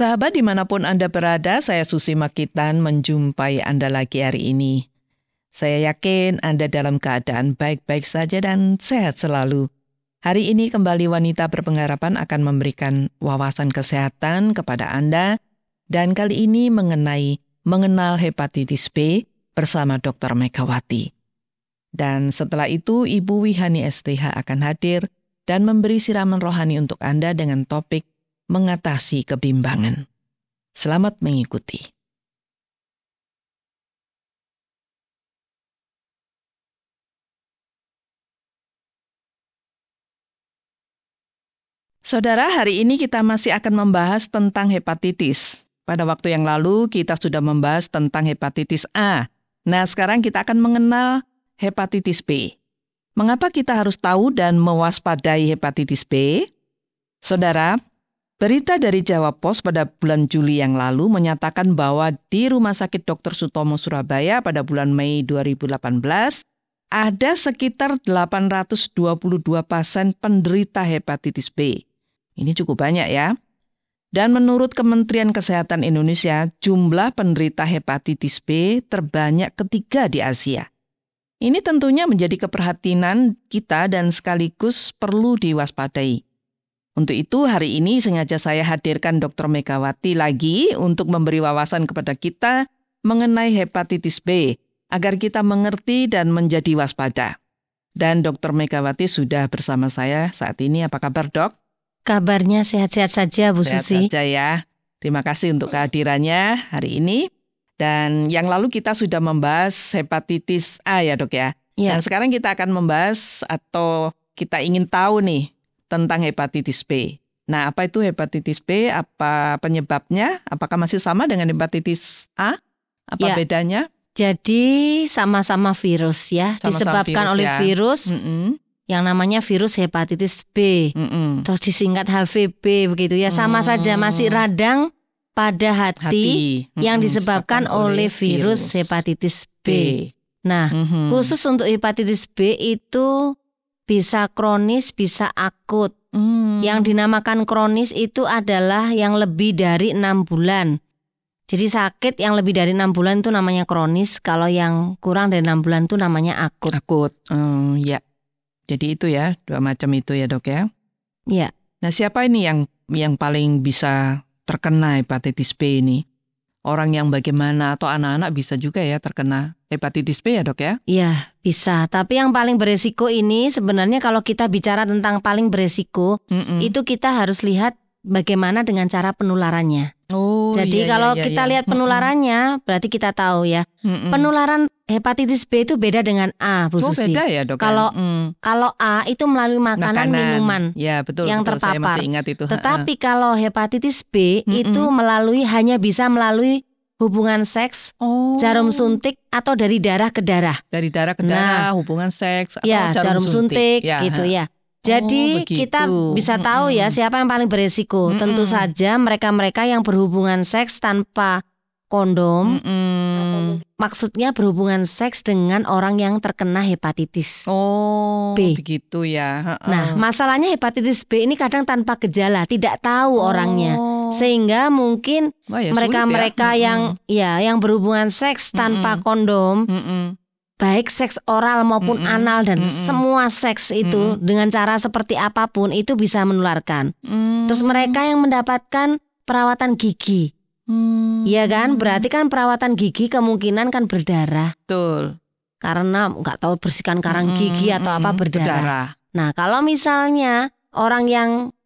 Sahabat dimanapun Anda berada, saya Susi Makitan menjumpai Anda lagi hari ini. Saya yakin Anda dalam keadaan baik-baik saja dan sehat selalu. Hari ini kembali Wanita Berpengharapan akan memberikan wawasan kesehatan kepada Anda, dan kali ini mengenal hepatitis B bersama Dr. Megawati. Dan setelah itu Ibu Wihani STH akan hadir dan memberi siraman rohani untuk Anda dengan topik mengatasi kebimbangan. Selamat mengikuti. Saudara, hari ini kita masih akan membahas tentang hepatitis. Pada waktu yang lalu kita sudah membahas tentang hepatitis A. Nah, sekarang kita akan mengenal hepatitis B. Mengapa kita harus tahu dan mewaspadai hepatitis B? Saudara, berita dari Jawa Pos pada bulan Juli yang lalu menyatakan bahwa di Rumah Sakit Dr. Sutomo Surabaya pada bulan Mei 2018, ada sekitar 822 pasien penderita hepatitis B. Ini cukup banyak ya. Dan menurut Kementerian Kesehatan Indonesia, jumlah penderita hepatitis B terbanyak ketiga di Asia. Ini tentunya menjadi keprihatinan kita dan sekaligus perlu diwaspadai. Untuk itu hari ini sengaja saya hadirkan Dr. Megawati lagi untuk memberi wawasan kepada kita mengenai hepatitis B agar kita mengerti dan menjadi waspada. Dan Dr. Megawati sudah bersama saya saat ini. Apa kabar, Dok? Kabarnya sehat-sehat saja, Bu Susi. Sehat saja ya. Terima kasih untuk kehadirannya hari ini. Dan yang lalu kita sudah membahas hepatitis A ya, Dok ya. Dan sekarang kita akan membahas atau kita ingin tahu nih tentang hepatitis B. Nah, apa itu hepatitis B? Apa penyebabnya? Apakah masih sama dengan hepatitis A? Apa bedanya? Jadi sama-sama virus ya, disebabkan oleh virus yang namanya virus hepatitis B. Terus disingkat HVB begitu ya. Sama saja masih radang pada hati yang disebabkan oleh virus hepatitis B. Nah, khusus untuk hepatitis B itu bisa kronis, bisa akut. Yang dinamakan kronis itu adalah yang lebih dari 6 bulan. Jadi sakit yang lebih dari 6 bulan itu namanya kronis. Kalau yang kurang dari 6 bulan itu namanya akut. Akut, ya. Jadi itu ya, dua macam itu ya, Dok ya. Iya. Nah, siapa ini yang paling bisa terkena hepatitis B ini? Orang yang bagaimana atau anak-anak bisa juga ya terkena hepatitis B ya, Dok ya? Iya, bisa. Tapi yang paling beresiko ini sebenarnya kalau kita bicara tentang paling beresiko, itu kita harus lihat bagaimana dengan cara penularannya. Jadi kalau kita lihat penularannya, berarti kita tahu ya. Penularan hepatitis B itu beda dengan A, Bu Susi. Beda ya, Dok. Kalau A itu melalui makanan minuman ya, betul, yang terpapar. Saya masih ingat itu. Tetapi kalau hepatitis B itu hanya bisa melalui hubungan seks, jarum suntik atau dari darah ke darah. Dari darah ke darah, hubungan seks atau jarum suntik gitu ya. Jadi kita bisa tahu ya siapa yang paling beresiko. Tentu saja mereka-mereka yang berhubungan seks tanpa kondom. Maksudnya berhubungan seks dengan orang yang terkena hepatitis B. Begitu ya. Nah, masalahnya hepatitis B ini kadang tanpa gejala, tidak tahu orangnya. Sehingga mungkin mereka-mereka yang berhubungan seks tanpa kondom, baik seks oral maupun anal dan semua seks itu dengan cara seperti apapun itu bisa menularkan. Terus mereka yang mendapatkan perawatan gigi, iya kan? Berarti kan perawatan gigi kemungkinan kan berdarah. Betul. Karena nggak tahu bersihkan karang gigi atau apa berdarah. Nah, kalau misalnya orang yang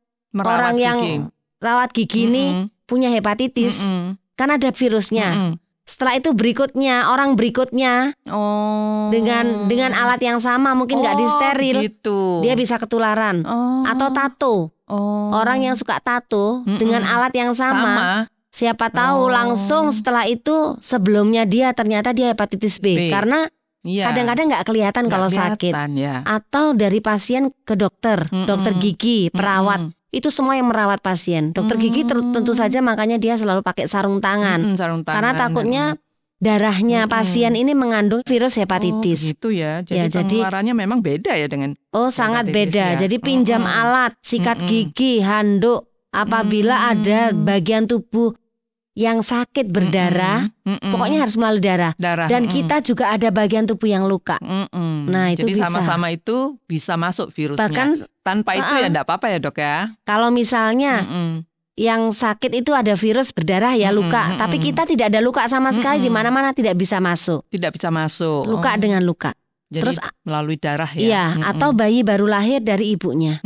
rawat gigi ini punya hepatitis, kan ada virusnya. Setelah itu orang berikutnya dengan alat yang sama mungkin nggak disteril, dia bisa ketularan. Atau tato, orang yang suka tato dengan alat yang sama. Siapa tahu langsung setelah itu sebelumnya ternyata dia hepatitis B. Karena kadang-kadang nggak kelihatan kalau sakit. Atau dari pasien ke dokter gigi, perawat. Itu semua yang merawat pasien. Dokter gigi tentu saja makanya dia selalu pakai sarung tangan. Karena takutnya darahnya pasien ini mengandung virus hepatitis. Gitu ya. Jadi penularannya memang beda ya dengan sangat beda. Ya. Jadi pinjam alat, sikat gigi, handuk apabila ada bagian tubuh yang sakit berdarah, pokoknya harus melalui darah. Dan kita juga ada bagian tubuh yang luka. Nah itu jadi bisa. sama-sama itu bisa masuk virusnya. Bahkan tanpa itu ya enggak apa-apa ya dok ya. Kalau misalnya yang sakit itu ada virus berdarah ya luka, tapi kita tidak ada luka sama sekali, di mana-mana tidak bisa masuk. Tidak bisa masuk. Luka dengan luka. Jadi terus melalui darah ya. Iya, atau bayi baru lahir dari ibunya.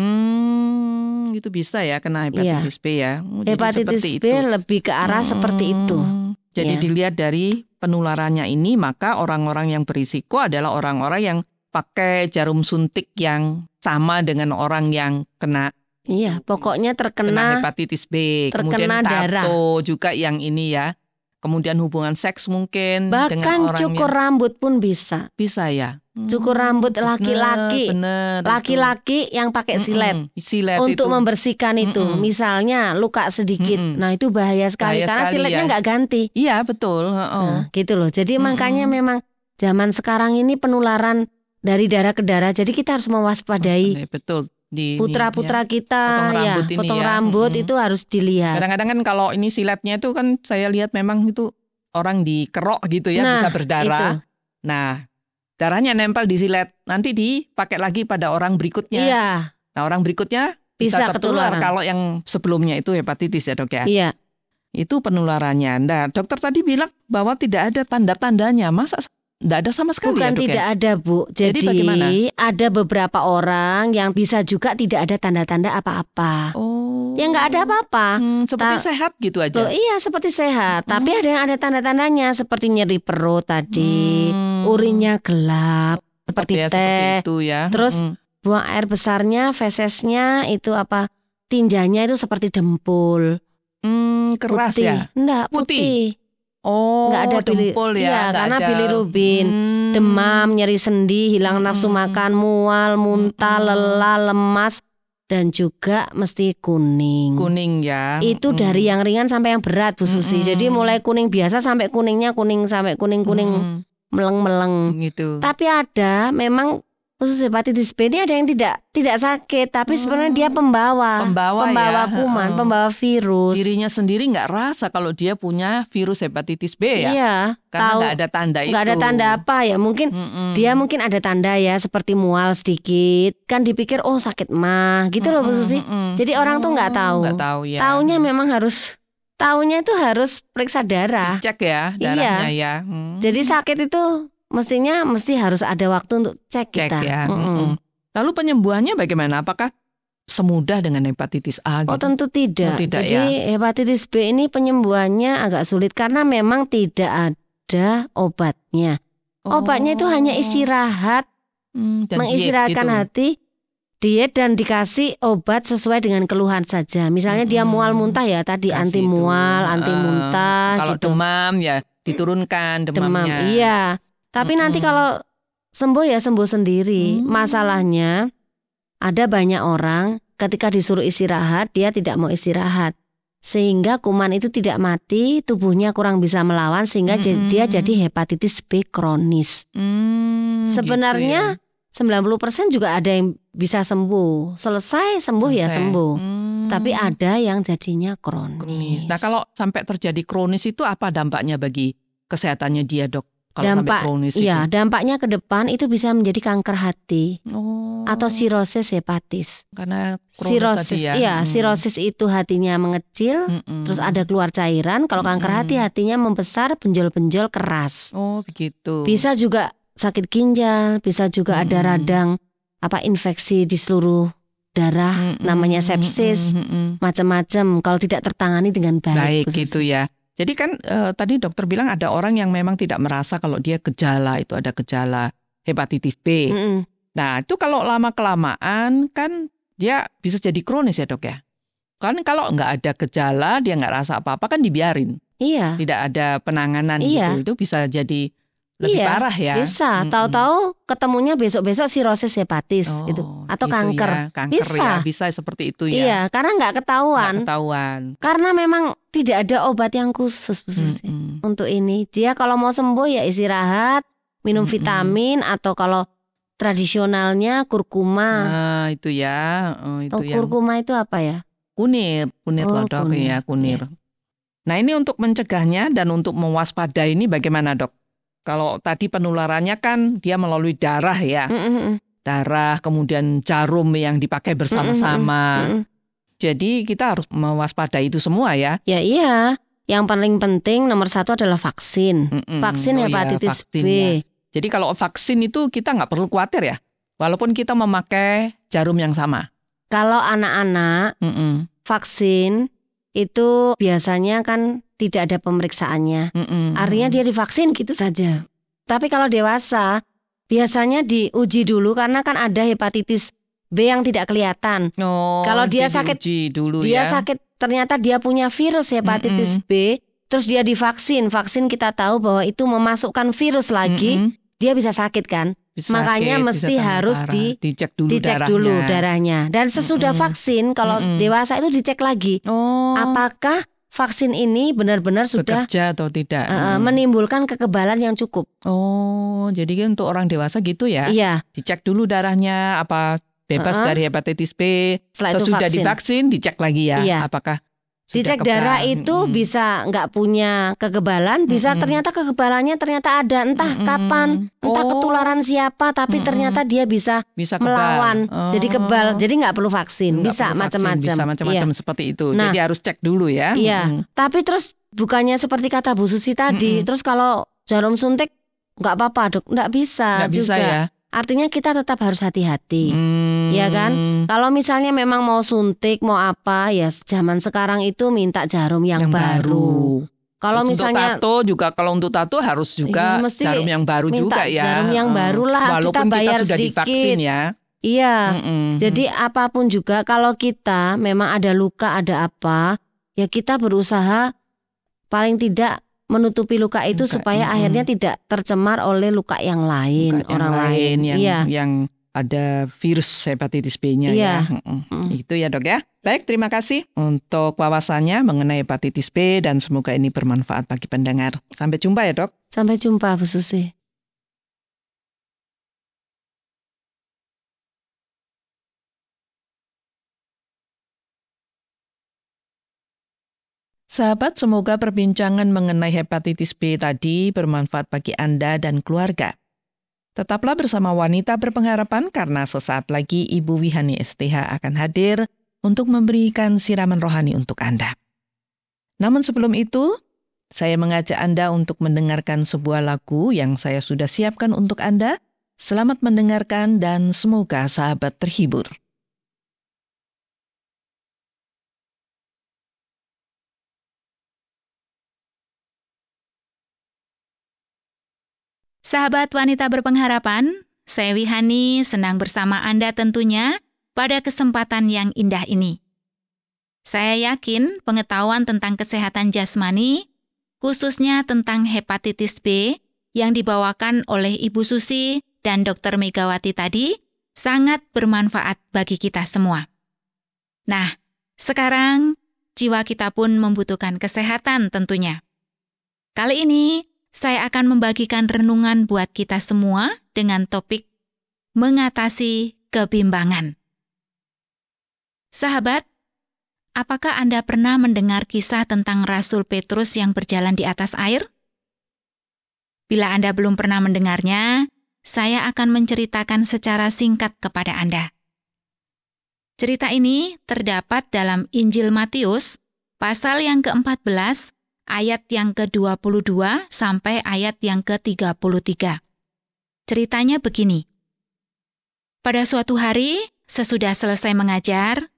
Itu bisa ya kena hepatitis B ya. Hepatitis B lebih ke arah seperti itu. Jadi dilihat dari penularannya ini, maka orang-orang yang berisiko adalah orang-orang yang pakai jarum suntik yang sama dengan orang yang kena. Iya, pokoknya terkena hepatitis B, terkena kemudian darah. tato juga yang ini ya. Kemudian hubungan seks mungkin bahkan dengan orang cukur rambut pun bisa. Bisa ya. Cukur rambut laki-laki. Laki-laki yang pakai silet. Silet untuk itu membersihkan itu. Misalnya luka sedikit. Nah, itu bahaya sekali karena siletnya nggak ganti. Iya, betul. Nah, gitu loh. Jadi makanya memang zaman sekarang ini penularan dari darah ke darah. Jadi kita harus mewaspadai. Betul. Putra-putra kita potong rambut itu harus dilihat. Kadang-kadang kan kalau ini siletnya itu kan saya lihat memang itu orang dikerok gitu ya, bisa berdarah. Itu. Nah, darahnya nempel di silet, nanti dipakai lagi pada orang berikutnya. Iya. Nah, orang berikutnya bisa tertular kalau yang sebelumnya itu hepatitis ya dok ya. Iya. Itu penularannya. Nah, dokter tadi bilang bahwa tidak ada tanda-tandanya. Masa tidak ada sama sekali? Bukan ya, dok, tidak ada Bu. Jadi bagaimana? Ada beberapa orang yang bisa juga tidak ada tanda-tanda apa-apa. Ya nggak ada apa-apa. Seperti sehat gitu aja. Iya seperti sehat. Tapi ada yang ada tanda-tandanya seperti nyeri perut tadi, urinnya gelap seperti teh. Seperti itu ya. Terus buang air besarnya, fesesnya itu tinjanya itu seperti dempul. Keras putih. Ya? Enggak, putih. Nggak ada dempul ya? Iya, karena bilirubin, demam, nyeri sendi, hilang nafsu makan, mual, muntah, lelah, lemas, dan juga mesti kuning. Kuning ya. Itu dari yang ringan sampai yang berat Bu Susi. Jadi mulai kuning biasa sampai kuningnya kuning sampai kuning-kuning meleng-meleng. Gitu. Tapi ada memang khusus hepatitis B ini ada yang tidak sakit, tapi sebenarnya dia pembawa ya? Kuman, pembawa virus. Dirinya sendiri nggak rasa kalau dia punya virus hepatitis B ya? Iya. Karena nggak ada tanda itu. Nggak ada tanda apa ya? Mungkin dia mungkin ada tanda ya, seperti mual sedikit. Kan dipikir sakit mah, gitu loh Bu Susi. Jadi orang tuh nggak tahu. Nggak tahu ya. Taunya memang taunya itu harus periksa darah. Cek ya darahnya ya. Jadi sakit itu mesti harus ada waktu untuk cek kita. Ya. Lalu penyembuhannya bagaimana? Apakah semudah dengan hepatitis A? Gitu? Tentu tidak. Jadi hepatitis B ini penyembuhannya agak sulit karena memang tidak ada obatnya. Obatnya itu hanya istirahat, mengistirahatkan hati, diet dan dikasih obat sesuai dengan keluhan saja. Misalnya dia mual muntah ya tadi anti mual, anti muntah. Kalau gitu. demam ya diturunkan demamnya. Iya. Tapi nanti kalau sembuh ya sembuh sendiri. Masalahnya ada banyak orang ketika disuruh istirahat dia tidak mau istirahat. Sehingga kuman itu tidak mati, tubuhnya kurang bisa melawan sehingga dia jadi hepatitis B kronis. Sebenarnya gitu ya. 90% juga ada yang bisa sembuh. Selesai sembuh ya sembuh. Tapi ada yang jadinya kronis. Nah kalau sampai terjadi kronis itu apa dampaknya bagi kesehatannya dia dok? Dampaknya ke depan itu bisa menjadi kanker hati atau sirosis hepatis. Karena sirosis tadi ya. Sirosis itu hatinya mengecil, terus ada keluar cairan. Kalau kanker hati hatinya membesar, benjol-benjol keras. Oh begitu. Bisa juga sakit ginjal, bisa juga ada radang infeksi di seluruh darah, namanya sepsis, macam-macam. Kalau tidak tertangani dengan baik gitu ya. Jadi kan tadi dokter bilang ada orang yang memang tidak merasa kalau dia ada gejala hepatitis B. Nah itu kalau lama-kelamaan kan dia bisa jadi kronis ya dok ya. Kan kalau nggak ada gejala dia nggak rasa apa-apa kan dibiarin. Iya. Tidak ada penanganan gitu. Itu bisa jadi lebih parah ya. Bisa. Tahu-tahu ketemunya besok-besok sirosis hepatis gitu atau gitu kanker. Ya. Kanker bisa seperti itu ya. Iya, karena nggak ketahuan. Karena memang tidak ada obat yang khusus untuk ini. Dia kalau mau sembuh ya istirahat, minum vitamin atau kalau tradisionalnya kurkuma. Nah, itu ya. Kurkuma itu apa ya? Kunir loh dok, ya kunir. Ya. Nah ini untuk mencegahnya dan untuk mewaspadai ini bagaimana dok? Kalau tadi penularannya kan dia melalui darah ya. Darah, kemudian jarum yang dipakai bersama-sama. Jadi kita harus mewaspadai itu semua ya. Ya iya, yang paling penting nomor 1 adalah vaksin. Vaksin hepatitis B. Ya. Jadi kalau vaksin itu kita nggak perlu khawatir ya, walaupun kita memakai jarum yang sama. Kalau anak-anak vaksin itu biasanya kan tidak ada pemeriksaannya. Artinya dia divaksin gitu saja. Tapi kalau dewasa biasanya diuji dulu karena kan ada hepatitis B yang tidak kelihatan. Kalau dia sakit, sakit ternyata dia punya virus hepatitis B, terus dia divaksin. Vaksin kita tahu bahwa itu memasukkan virus lagi, dia bisa sakit kan? Makanya mesti harus dicek dulu darahnya. Dan sesudah vaksin, kalau dewasa itu dicek lagi. Apakah vaksin ini benar-benar sudah bekerja atau tidak? Menimbulkan kekebalan yang cukup. Jadi kan untuk orang dewasa gitu ya? Iya. Dicek dulu darahnya, apa bebas dari hepatitis B. Sesudah divaksin, dicek lagi ya? Iya. Apakah dicek darah itu bisa nggak punya kekebalan, bisa ternyata kekebalannya ternyata ada, entah kapan, entah ketularan siapa, tapi ternyata dia bisa melawan, jadi kebal, jadi nggak perlu vaksin, bisa macam-macam. Seperti itu. Nah, jadi harus cek dulu ya. Iya. Tapi terus bukannya seperti kata Bu Susi tadi, terus kalau jarum suntik nggak apa-apa dok, nggak bisa juga. Ya? Artinya kita tetap harus hati-hati, ya kan? Kalau misalnya memang mau suntik, mau apa, ya zaman sekarang itu minta jarum yang baru. Kalau misalnya untuk tato juga, kalau untuk tato harus juga jarum yang baru juga ya. Jarum yang baru lah, walaupun kita bayar kita sudah sedikit. Divaksin ya. Iya, jadi apapun juga kalau kita memang ada luka, ada apa, ya kita berusaha paling tidak menutupi luka itu supaya akhirnya tidak tercemar oleh luka yang lain, orang lain yang ada virus hepatitis B-nya ya. Itu ya dok ya. Baik, terima kasih untuk wawasannya mengenai hepatitis B dan semoga ini bermanfaat bagi pendengar. Sampai jumpa ya dok. Sampai jumpa Bu Susi. Sahabat, semoga perbincangan mengenai hepatitis B tadi bermanfaat bagi Anda dan keluarga. Tetaplah bersama Wanita Berpengharapan karena sesaat lagi Ibu Wihani STH akan hadir untuk memberikan siraman rohani untuk Anda. Namun sebelum itu, saya mengajak Anda untuk mendengarkan sebuah lagu yang saya sudah siapkan untuk Anda. Selamat mendengarkan dan semoga sahabat terhibur. Sahabat Wanita Berpengharapan, saya Wihani senang bersama Anda tentunya pada kesempatan yang indah ini. Saya yakin pengetahuan tentang kesehatan jasmani, khususnya tentang hepatitis B yang dibawakan oleh Ibu Susi dan Dr. Megawati tadi, sangat bermanfaat bagi kita semua. Nah, sekarang jiwa kita pun membutuhkan kesehatan tentunya. Kali ini, saya akan membagikan renungan buat kita semua dengan topik mengatasi kebimbangan. Sahabat, apakah Anda pernah mendengar kisah tentang Rasul Petrus yang berjalan di atas air? Bila Anda belum pernah mendengarnya, saya akan menceritakan secara singkat kepada Anda. Cerita ini terdapat dalam Injil Matius, pasal yang ke-14, ayat yang ke-22 sampai ayat yang ke-33. Ceritanya begini. Pada suatu hari, sesudah selesai mengajar,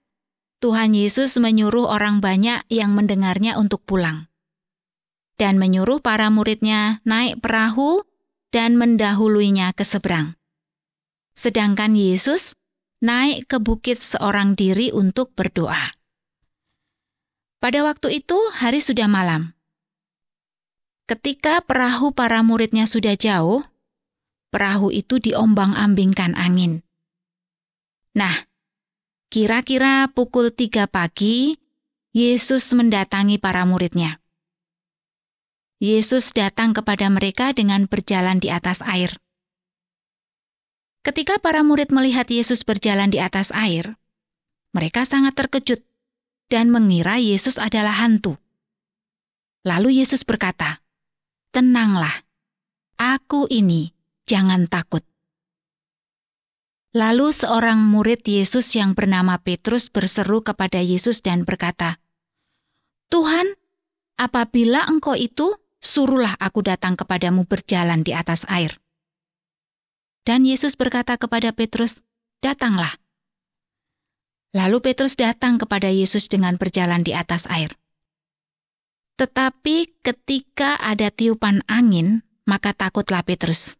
Tuhan Yesus menyuruh orang banyak yang mendengarnya untuk pulang. Dan menyuruh para muridnya naik perahu dan mendahuluinya ke seberang. Sedangkan Yesus naik ke bukit seorang diri untuk berdoa. Pada waktu itu hari sudah malam. Ketika perahu para muridnya sudah jauh, perahu itu diombang-ambingkan angin. Nah, kira-kira pukul 3 pagi, Yesus mendatangi para muridnya. Yesus datang kepada mereka dengan berjalan di atas air. Ketika para murid melihat Yesus berjalan di atas air, mereka sangat terkejut dan mengira Yesus adalah hantu. Lalu Yesus berkata, "Tenanglah, aku ini, jangan takut." Lalu seorang murid Yesus yang bernama Petrus berseru kepada Yesus dan berkata, "Tuhan, apabila Engkau itu, suruhlah aku datang kepadamu berjalan di atas air." Dan Yesus berkata kepada Petrus, "Datanglah." Lalu Petrus datang kepada Yesus dengan berjalan di atas air. Tetapi ketika ada tiupan angin, maka takutlah Petrus.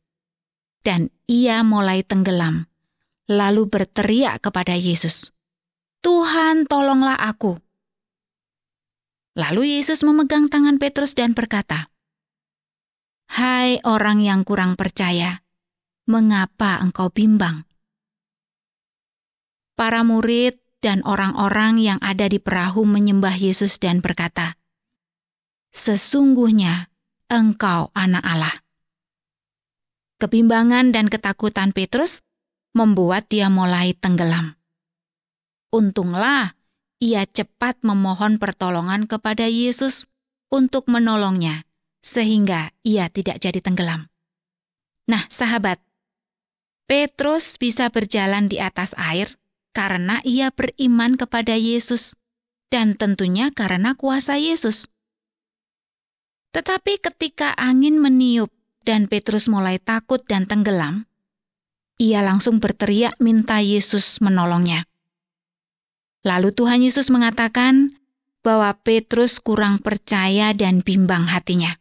Dan ia mulai tenggelam, lalu berteriak kepada Yesus, "Tuhan, tolonglah aku." Lalu Yesus memegang tangan Petrus dan berkata, "Hai orang yang kurang percaya, mengapa engkau bimbang?" Para murid dan orang-orang yang ada di perahu menyembah Yesus dan berkata, "Sesungguhnya Engkau Anak Allah." Kebimbangan dan ketakutan Petrus membuat dia mulai tenggelam. Untunglah ia cepat memohon pertolongan kepada Yesus untuk menolongnya, sehingga ia tidak jadi tenggelam. Nah, sahabat, Petrus bisa berjalan di atas air karena ia beriman kepada Yesus, dan tentunya karena kuasa Yesus. Tetapi ketika angin meniup dan Petrus mulai takut dan tenggelam, ia langsung berteriak minta Yesus menolongnya. Lalu Tuhan Yesus mengatakan bahwa Petrus kurang percaya dan bimbang hatinya.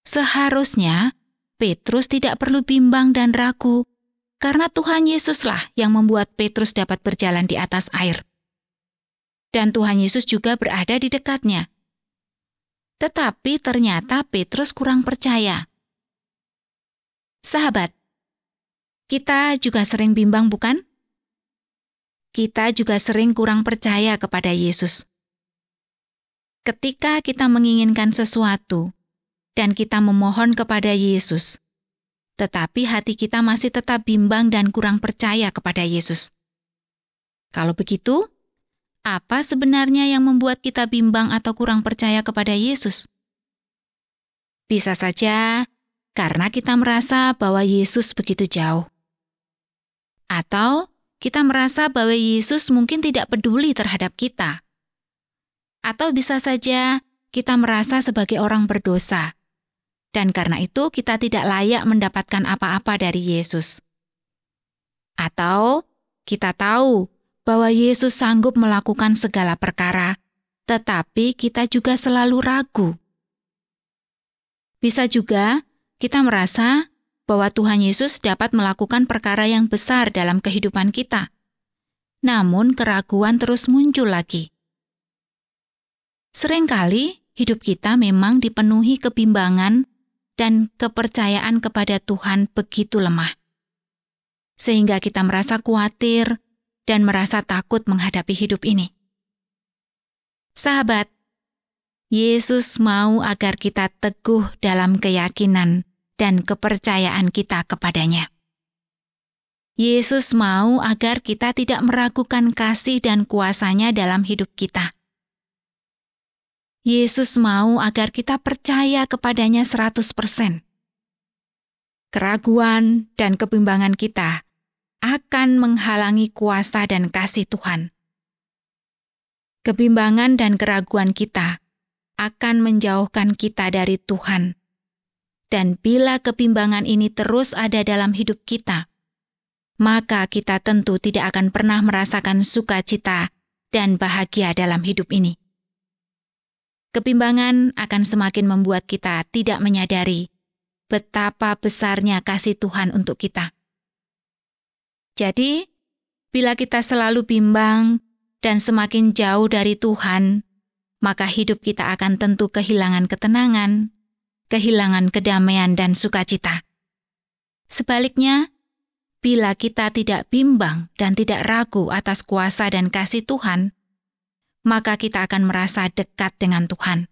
Seharusnya Petrus tidak perlu bimbang dan ragu, karena Tuhan Yesuslah yang membuat Petrus dapat berjalan di atas air. Dan Tuhan Yesus juga berada di dekatnya. Tetapi ternyata Petrus kurang percaya. Sahabat, kita juga sering bimbang, bukan? Kita juga sering kurang percaya kepada Yesus. Ketika kita menginginkan sesuatu dan kita memohon kepada Yesus, tetapi hati kita masih tetap bimbang dan kurang percaya kepada Yesus. Kalau begitu, apa sebenarnya yang membuat kita bimbang atau kurang percaya kepada Yesus? Bisa saja karena kita merasa bahwa Yesus begitu jauh. Atau kita merasa bahwa Yesus mungkin tidak peduli terhadap kita. Atau bisa saja kita merasa sebagai orang berdosa, dan karena itu kita tidak layak mendapatkan apa-apa dari Yesus. Atau kita tahu bahwa Yesus sanggup melakukan segala perkara, tetapi kita juga selalu ragu. Bisa juga kita merasa bahwa Tuhan Yesus dapat melakukan perkara yang besar dalam kehidupan kita. Namun keraguan terus muncul lagi. Seringkali hidup kita memang dipenuhi kebimbangan dan kepercayaan kepada Tuhan begitu lemah. Sehingga kita merasa khawatir dan merasa takut menghadapi hidup ini. Sahabat, Yesus mau agar kita teguh dalam keyakinan dan kepercayaan kita kepadanya. Yesus mau agar kita tidak meragukan kasih dan kuasa-Nya dalam hidup kita. Yesus mau agar kita percaya kepadanya 100%. Keraguan dan kebimbangan kita akan menghalangi kuasa dan kasih Tuhan. Kebimbangan dan keraguan kita akan menjauhkan kita dari Tuhan. Dan bila kebimbangan ini terus ada dalam hidup kita, maka kita tentu tidak akan pernah merasakan sukacita dan bahagia dalam hidup ini. Kebimbangan akan semakin membuat kita tidak menyadari betapa besarnya kasih Tuhan untuk kita. Jadi, bila kita selalu bimbang dan semakin jauh dari Tuhan, maka hidup kita akan tentu kehilangan ketenangan, kehilangan kedamaian dan sukacita. Sebaliknya, bila kita tidak bimbang dan tidak ragu atas kuasa dan kasih Tuhan, maka kita akan merasa dekat dengan Tuhan.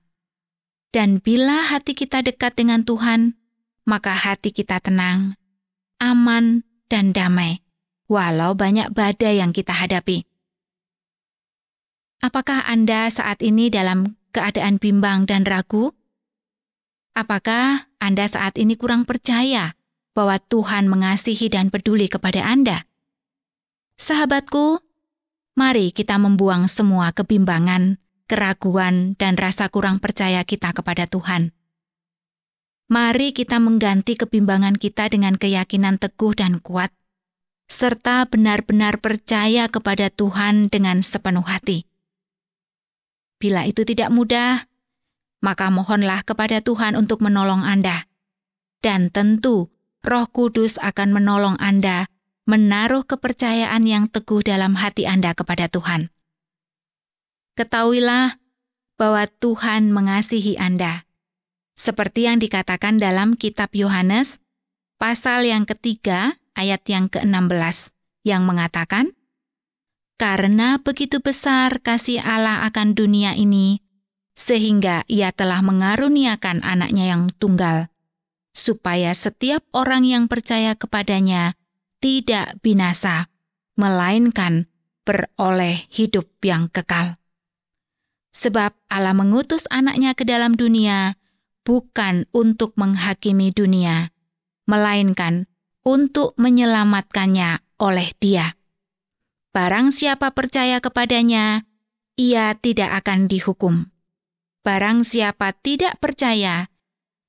Dan bila hati kita dekat dengan Tuhan, maka hati kita tenang, aman, dan damai, walau banyak badai yang kita hadapi. Apakah Anda saat ini dalam keadaan bimbang dan ragu? Apakah Anda saat ini kurang percaya bahwa Tuhan mengasihi dan peduli kepada Anda? Sahabatku, mari kita membuang semua kebimbangan, keraguan, dan rasa kurang percaya kita kepada Tuhan. Mari kita mengganti kebimbangan kita dengan keyakinan teguh dan kuat, serta benar-benar percaya kepada Tuhan dengan sepenuh hati. Bila itu tidak mudah, maka mohonlah kepada Tuhan untuk menolong Anda. Dan tentu, Roh Kudus akan menolong Anda menaruh kepercayaan yang teguh dalam hati Anda kepada Tuhan. Ketahuilah bahwa Tuhan mengasihi Anda. Seperti yang dikatakan dalam kitab Yohanes, pasal yang ketiga, ayat yang ke-16, yang mengatakan, "Karena begitu besar kasih Allah akan dunia ini, sehingga Ia telah mengaruniakan anaknya yang tunggal, supaya setiap orang yang percaya kepadanya tidak binasa, melainkan beroleh hidup yang kekal. Sebab Allah mengutus anaknya ke dalam dunia, bukan untuk menghakimi dunia, melainkan untuk menyelamatkannya oleh Dia. Barang siapa percaya kepadanya, ia tidak akan dihukum. Barang siapa tidak percaya,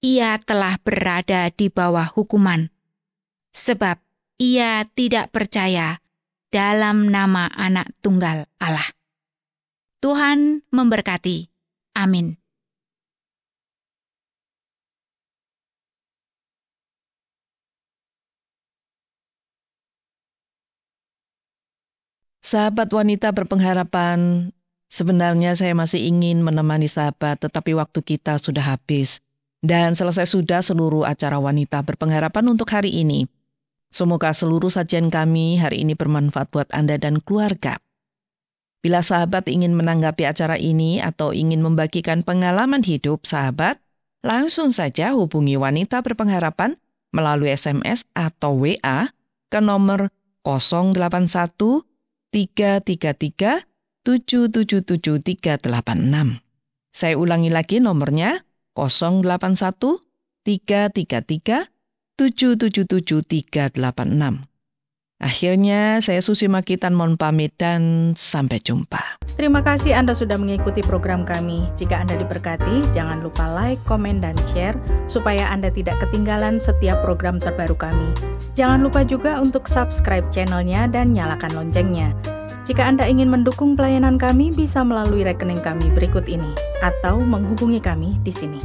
ia telah berada di bawah hukuman. Sebab ia tidak percaya dalam nama Anak Tunggal Allah." Tuhan memberkati. Amin. Sahabat wanita berpengharapan, sebenarnya saya masih ingin menemani sahabat, tetapi waktu kita sudah habis. Dan selesai sudah seluruh acara wanita berpengharapan untuk hari ini. Semoga seluruh sajian kami hari ini bermanfaat buat Anda dan keluarga. Bila sahabat ingin menanggapi acara ini atau ingin membagikan pengalaman hidup sahabat, langsung saja hubungi wanita berpengharapan melalui SMS atau WA ke nomor 081 333 777 386. Saya ulangi lagi nomornya 081 333 777 386. Akhirnya saya Susi Makitan mohon pamit dan sampai jumpa. Terima kasih Anda sudah mengikuti program kami. Jika Anda diberkati, jangan lupa like, komen, dan share supaya Anda tidak ketinggalan setiap program terbaru kami. Jangan lupa juga untuk subscribe channelnya dan nyalakan loncengnya. Jika Anda ingin mendukung pelayanan kami, bisa melalui rekening kami berikut ini atau menghubungi kami di sini.